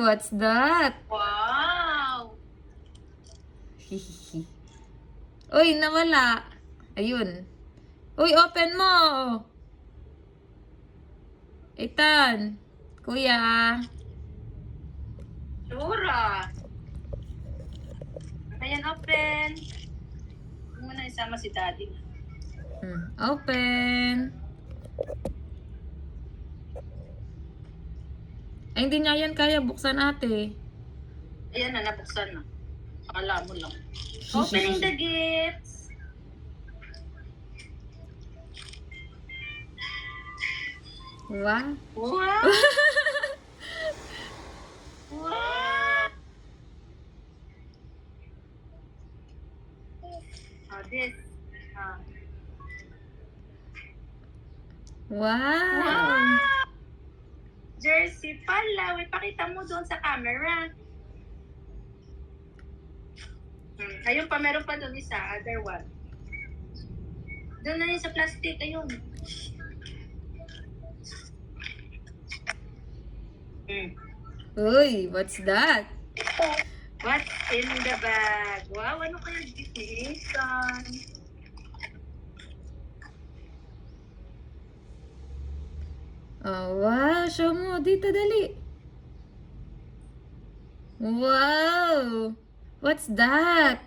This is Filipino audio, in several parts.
what's that? Wow! Hihihi. Uy, nawala. Ayun. Uy, open mo. Ethan. Kuya. Sura! Ayan, open. Huwag mo na isama si daddy. Open. Ay, hindi niya yan kaya buksan, ate. Ayan na, nabuksan na. Akala mo lang. Opening the gifts. Wow. Wow! Wow! Oh, this. Wow. Jersey pala. Wait, pakita mo doon sa camera. Ayun pa, meron pa doon isa. Other one. Doon na yun sa plastic. Ayun. Uy, what's that? What's in the bag? Wow, ano kaya gift ni Ethan? Oh, wow. Show mo. Dito, dali. Wow. What's that?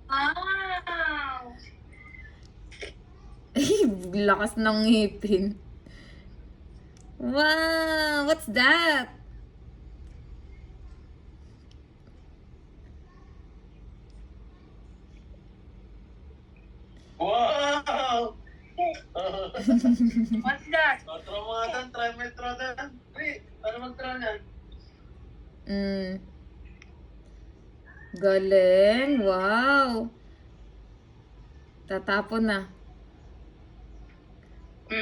Wow! Ay, lakas ng ngipin. Wow. What's that? Wow! What's that? Try mo nga doon, try mo i-throw doon. Wait, ano mag-throw niyan? Galing. Wow. Tatapon na.